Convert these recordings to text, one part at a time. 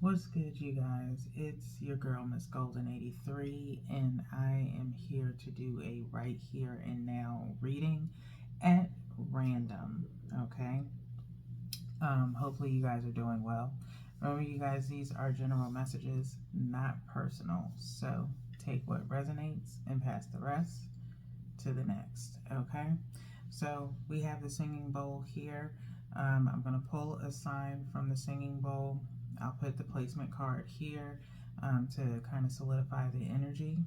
What's good, you guys? It's your girl, Miss Golden 83, and I am here to do a right here and now reading at random. Okay. Hopefully, you guys are doing well. Remember, you guys, these are general messages, not personal. So take what resonates and pass the rest to the next. Okay. So we have the singing bowl here. I'm going to pull a sign from the singing bowl. I'll put the placement card here to kind of solidify the energy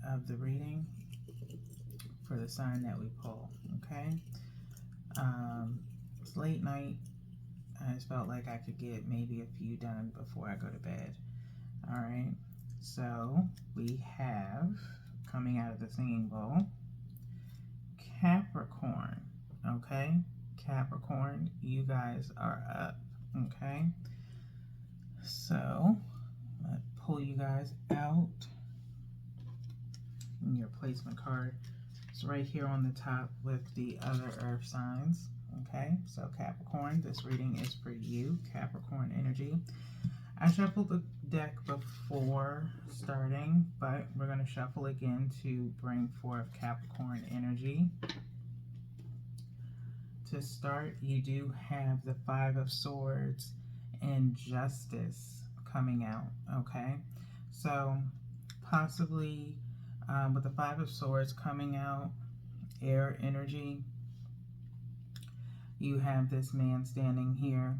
of the reading for the sign that we pull. Okay. It's late night. I just felt like I could get maybe a few done before I go to bed. All right. So we have, coming out of the singing bowl, Capricorn. Okay. Capricorn, you guys are up. Okay. So let's pull you guys out. And your placement card is right here on the top with the other earth signs. Okay, so Capricorn, this reading is for you, Capricorn energy. I shuffled the deck before starting, but we're going to shuffle again to bring forth Capricorn energy. To start, you do have the Five of Swords and Justice coming out. Okay, so possibly with the Five of Swords coming out, air energy, you have this man standing here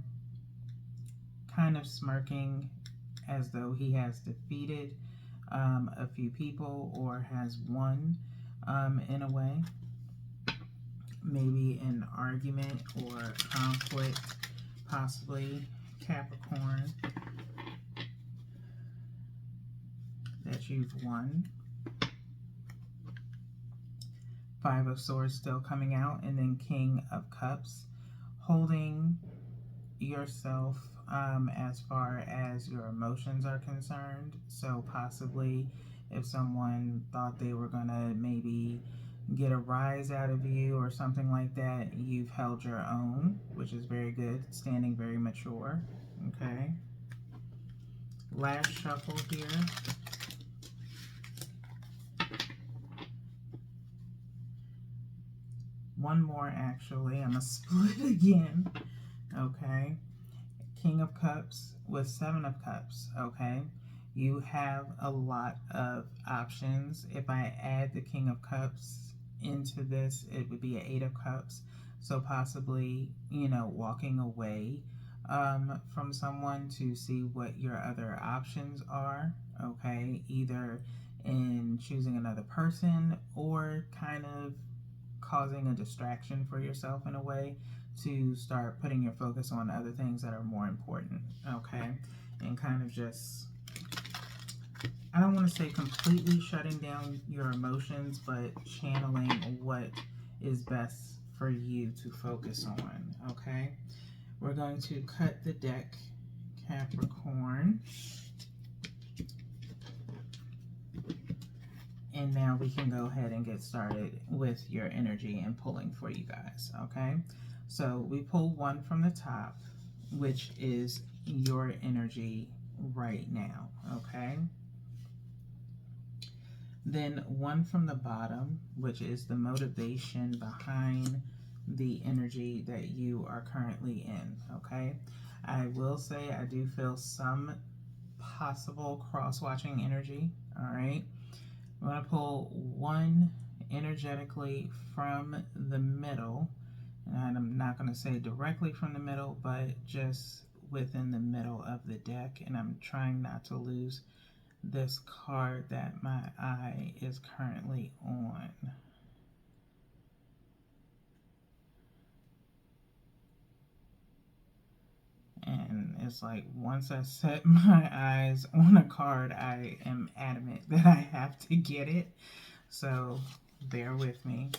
kind of smirking as though he has defeated a few people or has won in a way. Maybe an argument or conflict, possibly, Capricorn, that you've won. Five of Swords still coming out, and then King of Cups, holding yourself as far as your emotions are concerned. So possibly if someone thought they were gonna maybe get a rise out of you or something like that, you've held your own, which is very good, standing very mature. Okay, last shuffle here. One more, actually. I'm gonna split again. Okay, King of Cups with Seven of Cups. Okay, you have a lot of options. If I add the King of Cups into this, it would be an Eight of Cups. So possibly, walking away from someone to see what your other options are. Okay, either in choosing another person or kind of causing a distraction for yourself in a way to start putting your focus on other things that are more important. Okay, and kind of just, I don't want to say completely shutting down your emotions, but channeling what is best for you to focus on. Okay, we're going to cut the deck, Capricorn. And now we can go ahead and get started with your energy and pulling for you guys. Okay, so we pull one from the top, which is your energy right now. Okay, then one from the bottom, which is the motivation behind the energy that you are currently in. Okay, I will say I do feel some possible cross-watching energy. All right, I'm going to pull one energetically from the middle, and I'm not going to say directly from the middle, but just within the middle of the deck, and I'm trying not to lose this card that my eye is currently on. And it's like once I set my eyes on a card, I am adamant that I have to get it. So bear with me.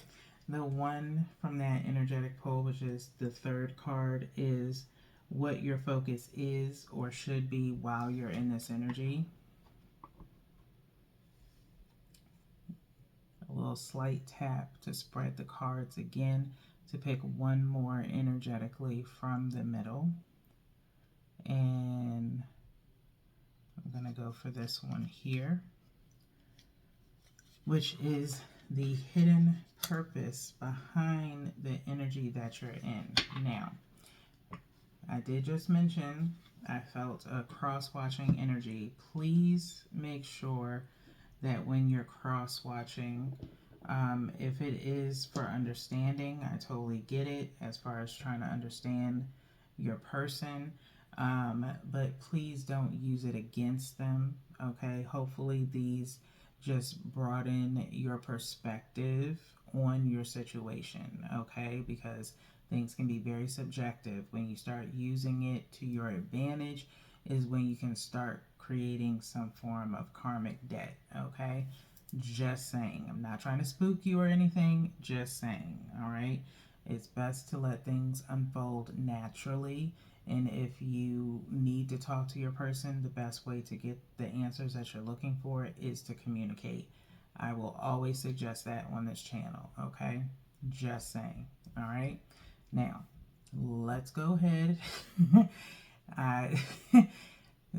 The one from that energetic pull, which is the third card, is what your focus is or should be while you're in this energy. A little slight tap to spread the cards again to pick one more energetically from the middle. And go for this one here, which is the hidden purpose behind the energy that you're in. Now, I did just mention I felt a cross-watching energy. Please make sure that when you're cross-watching, if it is for understanding, I totally get it as far as trying to understand your person, but please don't use it against them, okay? Hopefully these just broaden your perspective on your situation, okay? Because things can be very subjective. When you start using it to your advantage is when you can start creating some form of karmic debt, okay? Just saying. I'm not trying to spook you or anything, just saying, all right? It's best to let things unfold naturally, and if you need to talk to your person, the best way to get the answers that you're looking for is to communicate. I will always suggest that on this channel, okay? Just saying, all right? Now, let's go ahead. I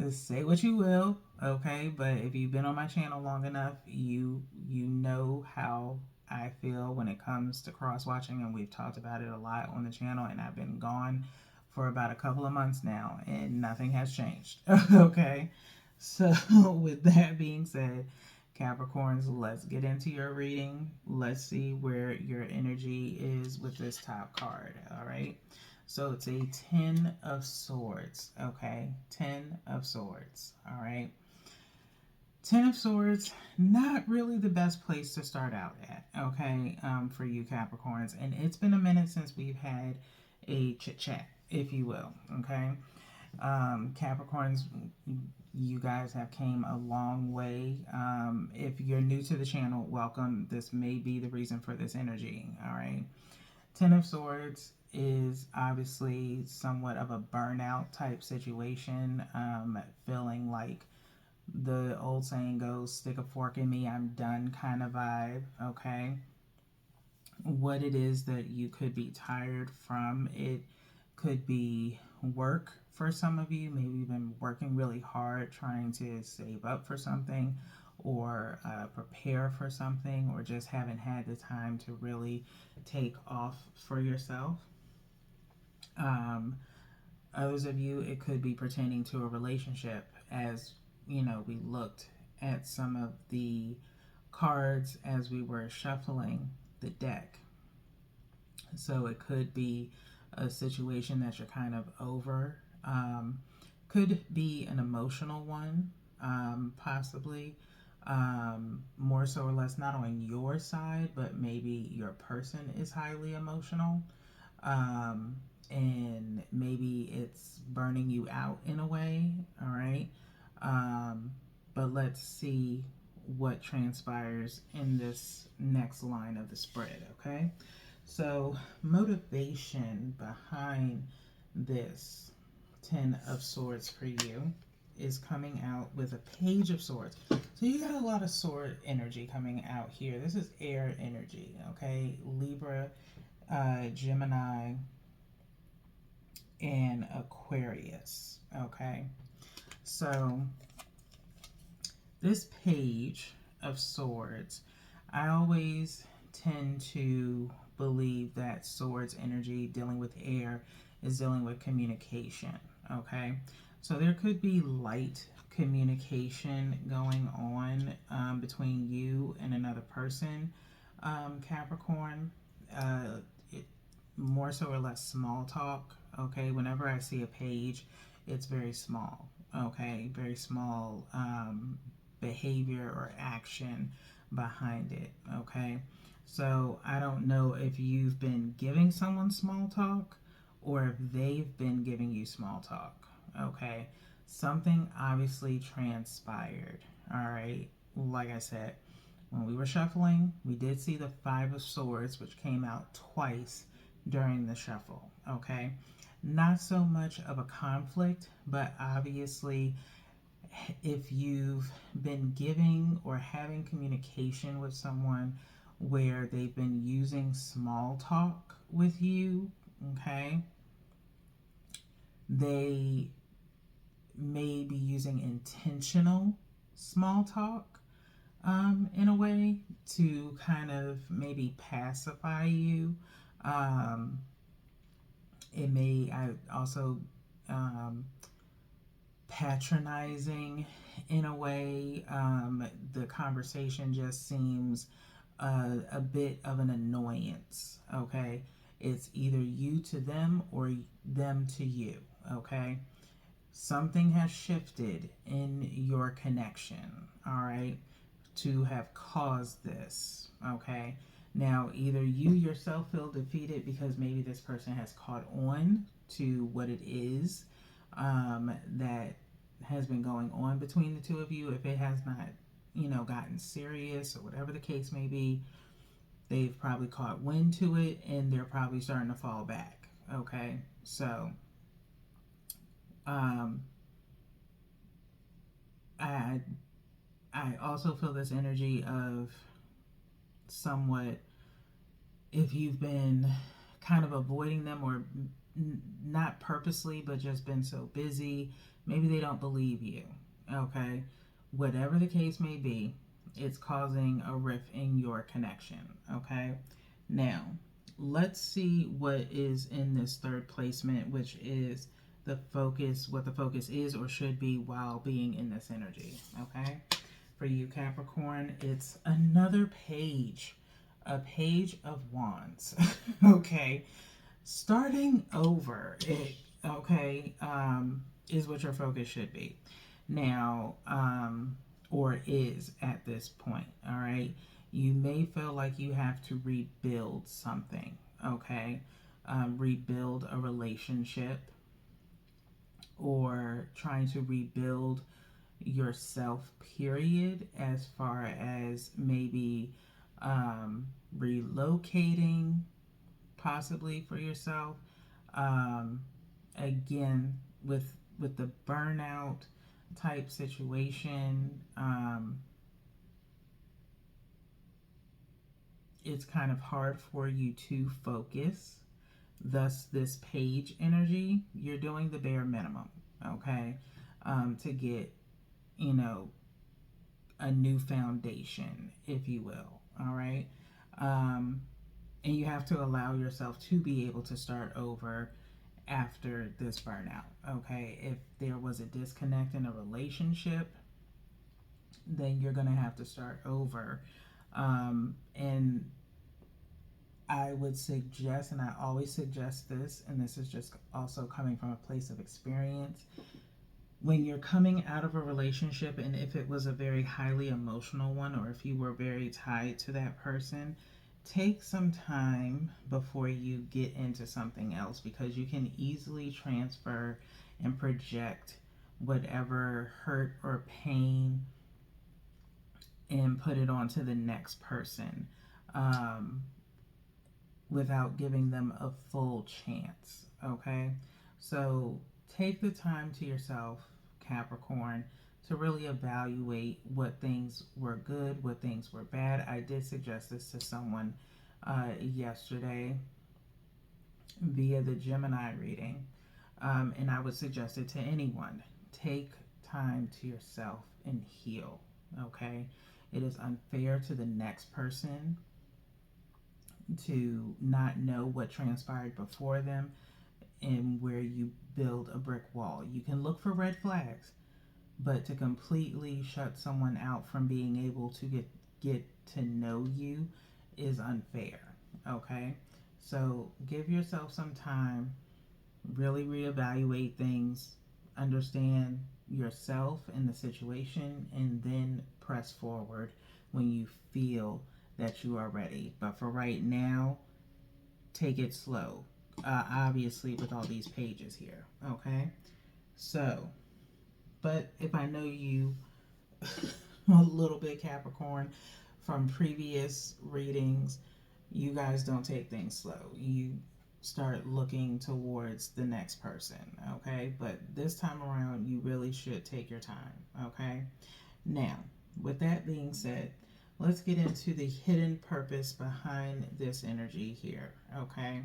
say what you will, okay? But if you've been on my channel long enough, you know how I feel when it comes to cross-watching, and we've talked about it a lot on the channel, and I've been gone for about a couple of months now, and nothing has changed, okay? So with that being said, Capricorns, let's get into your reading. Let's see where your energy is with this top card, all right? So it's a 10 of Swords, okay? 10 of Swords, all right? 10 of Swords, not really the best place to start out at, okay, for you Capricorns. And it's been a minute since we've had a chit-chat, if you will, okay? Capricorns, you guys have came a long way. If you're new to the channel, welcome. This may be the reason for this energy, all right? 10 of Swords is obviously somewhat of a burnout type situation, feeling like the old saying goes, stick a fork in me, I'm done kind of vibe, okay? What it is that you could be tired from, it could be work for some of you. Maybe you've been working really hard trying to save up for something, or prepare for something, or just haven't had the time to really take off for yourself. Others of you, it could be pertaining to a relationship, as you know, we looked at some of the cards as we were shuffling the deck. So it could be a situation that you're kind of over. Could be an emotional one, possibly. More so or less not on your side, but maybe your person is highly emotional. And maybe it's burning you out in a way, all right? But let's see what transpires in this next line of the spread, okay? So motivation behind this 10 of Swords for you is coming out with a Page of Swords. So you got a lot of sword energy coming out here. This is air energy, okay? Libra, Gemini, and Aquarius, okay? So this Page of Swords, I always tend to believe that swords energy dealing with air is dealing with communication, okay? So there could be light communication going on between you and another person, Capricorn. More so or less small talk, okay? Whenever I see a page, it's very small, okay? Very small behavior or action behind it, okay? So I don't know if you've been giving someone small talk or if they've been giving you small talk, okay? Something obviously transpired, all right? Like I said, when we were shuffling, we did see the 5 of Swords, which came out twice during the shuffle, okay? Not so much of a conflict, but obviously if you've been giving or having communication with someone where they've been using small talk with you, okay, they may be using intentional small talk in a way to kind of maybe pacify you. Um, it may I also patronizing in a way. The conversation just seems a bit of an annoyance. Okay, it's either you to them or them to you. Okay, something has shifted in your connection. All right, to have caused this. Okay, now either you yourself feel defeated because maybe this person has caught on to what it is that has been going on between the two of you. If it has not, gotten serious or whatever the case may be, they've probably caught wind to it and they're probably starting to fall back. Okay, so um, I I also feel this energy of somewhat, if you've been kind of avoiding them or not purposely but just been so busy, maybe they don't believe you. Okay, whatever the case may be, it's causing a rift in your connection. Okay, now let's see what is in this third placement, which is the focus, what the focus is or should be while being in this energy. Okay, for you Capricorn, it's another page, a page of wands. Okay, starting over, okay, is what your focus should be now, or is at this point. All right, you may feel like you have to rebuild something. Okay, rebuild a relationship or trying to rebuild yourself, period, as far as maybe relocating possibly for yourself. Um, Again, with the burnout type situation, it's kind of hard for you to focus. Thus, this page energy, you're doing the bare minimum, okay, to get, you know, a new foundation, if you will. All right. And you have to allow yourself to be able to start over after this burnout. Okay. If there was a disconnect in a relationship, then you're going to have to start over. And I would suggest, and I always suggest this, and this is just also coming from a place of experience, when you're coming out of a relationship, and if it was a very highly emotional one, or if you were very tied to that person, take some time before you get into something else, because you can easily transfer and project whatever hurt or pain and put it onto the next person without giving them a full chance. Okay, so take the time to yourself, Capricorn, to really evaluate what things were good, what things were bad. I did suggest this to someone yesterday via the Gemini reading, and I would suggest it to anyone. Take time to yourself and heal. Okay, it is unfair to the next person to not know what transpired before them, and where you build a brick wall. You can look for red flags, but to completely shut someone out from being able to get to know you is unfair. Okay, so give yourself some time, really reevaluate things, understand yourself and the situation, and then press forward when you feel that you are ready. But for right now, take it slow. Obviously, with all these pages here. Okay, so, but if I know you a little bit, Capricorn, from previous readings, you guys don't take things slow. You start looking towards the next person. Okay, but this time around, you really should take your time. Okay, now, with that being said, let's get into the hidden purpose behind this energy here. Okay,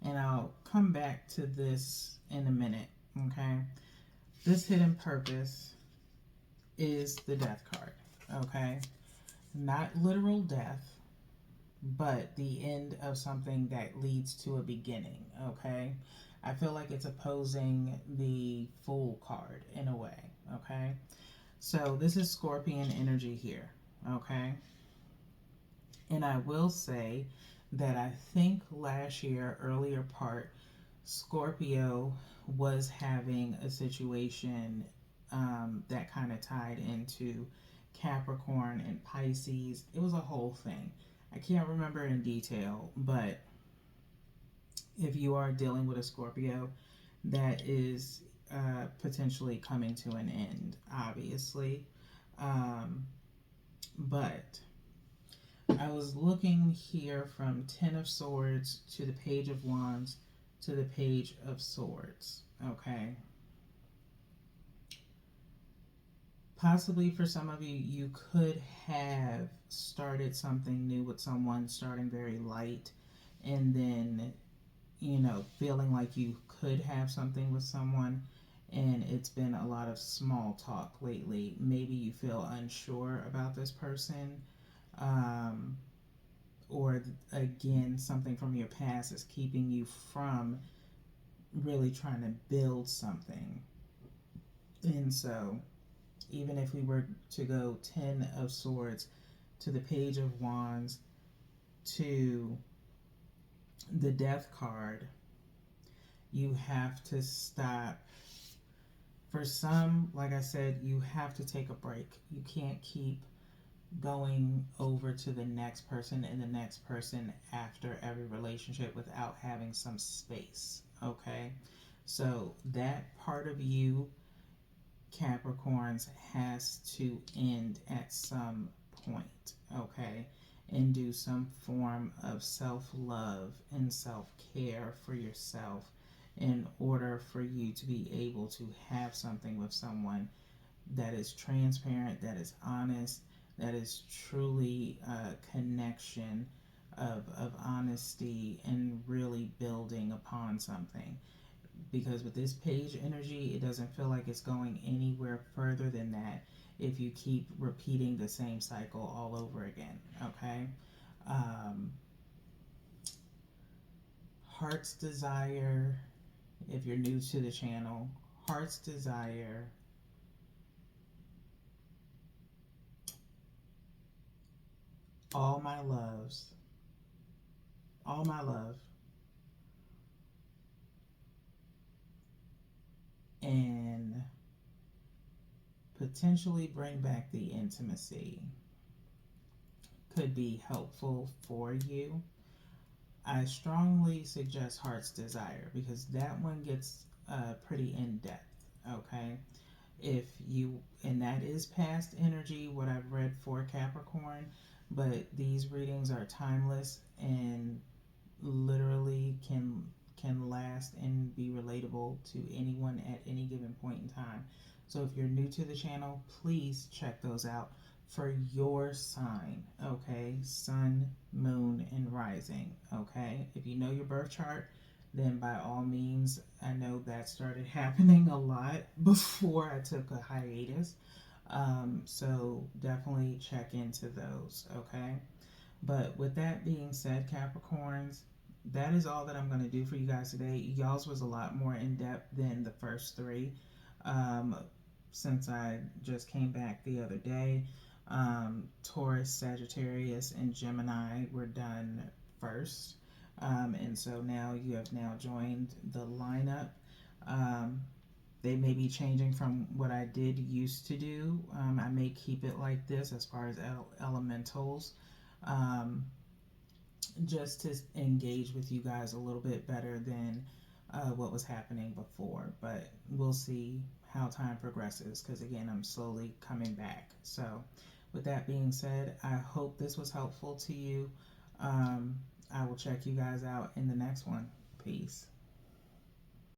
And I'll come back to this in a minute, okay? This hidden purpose is the death card, okay? Not literal death, but the end of something that leads to a beginning, okay? I feel like it's opposing the Fool card in a way, okay? So this is Scorpion energy here, okay? And I will say that I think last year, earlier part, Scorpio was having a situation that kind of tied into Capricorn and Pisces. It was a whole thing. I can't remember in detail, but if you are dealing with a Scorpio, that is potentially coming to an end, obviously. But I was looking here from Ten of Swords to the Page of Wands to the Page of Swords, okay? Possibly for some of you, you could have started something new with someone, starting very light, and then, you know, feeling like you could have something with someone, and it's been a lot of small talk lately. Maybe you feel unsure about this person, or again, something from your past is keeping you from really trying to build something. And so, even if we were to go Ten of Swords to the Page of Wands to the Death card, you have to stop. For some, like I said, you have to take a break. You can't keep going over to the next person and the next person after every relationship without having some space, okay? So that part of you, Capricorns, has to end at some point, okay? And do some form of self-love and self-care for yourself in order for you to be able to have something with someone that is transparent, that is honest, that is truly a connection of honesty and really building upon something. Because with this page energy, it doesn't feel like it's going anywhere further than that if you keep repeating the same cycle all over again, okay? Um, Heart's Desire, if you're new to the channel, Heart's Desire, all my loves, all my love, and potentially bring back the intimacy could be helpful for you. I strongly suggest Heart's Desire because that one gets pretty in depth, okay? If you, and that is past energy, what I've read for Capricorn, but these readings are timeless and literally can last and be relatable to anyone at any given point in time. So if you're new to the channel, please check those out for your sign, okay? Sun, moon, and rising, okay? If you know your birth chart, then by all means, I know that started happening a lot before I took a hiatus. So definitely check into those, okay? But with that being said, Capricorns, that is all that I'm going to do for you guys today. Y'all's was a lot more in depth than the first three, since I just came back the other day. Taurus, Sagittarius, and Gemini were done first. And so now you have now joined the lineup. They may be changing from what I did used to do. I may keep it like this as far as elementals. Just to engage with you guys a little bit better than what was happening before. But we'll see how time progresses because, again, I'm slowly coming back. So with that being said, I hope this was helpful to you. I will check you guys out in the next one. Peace.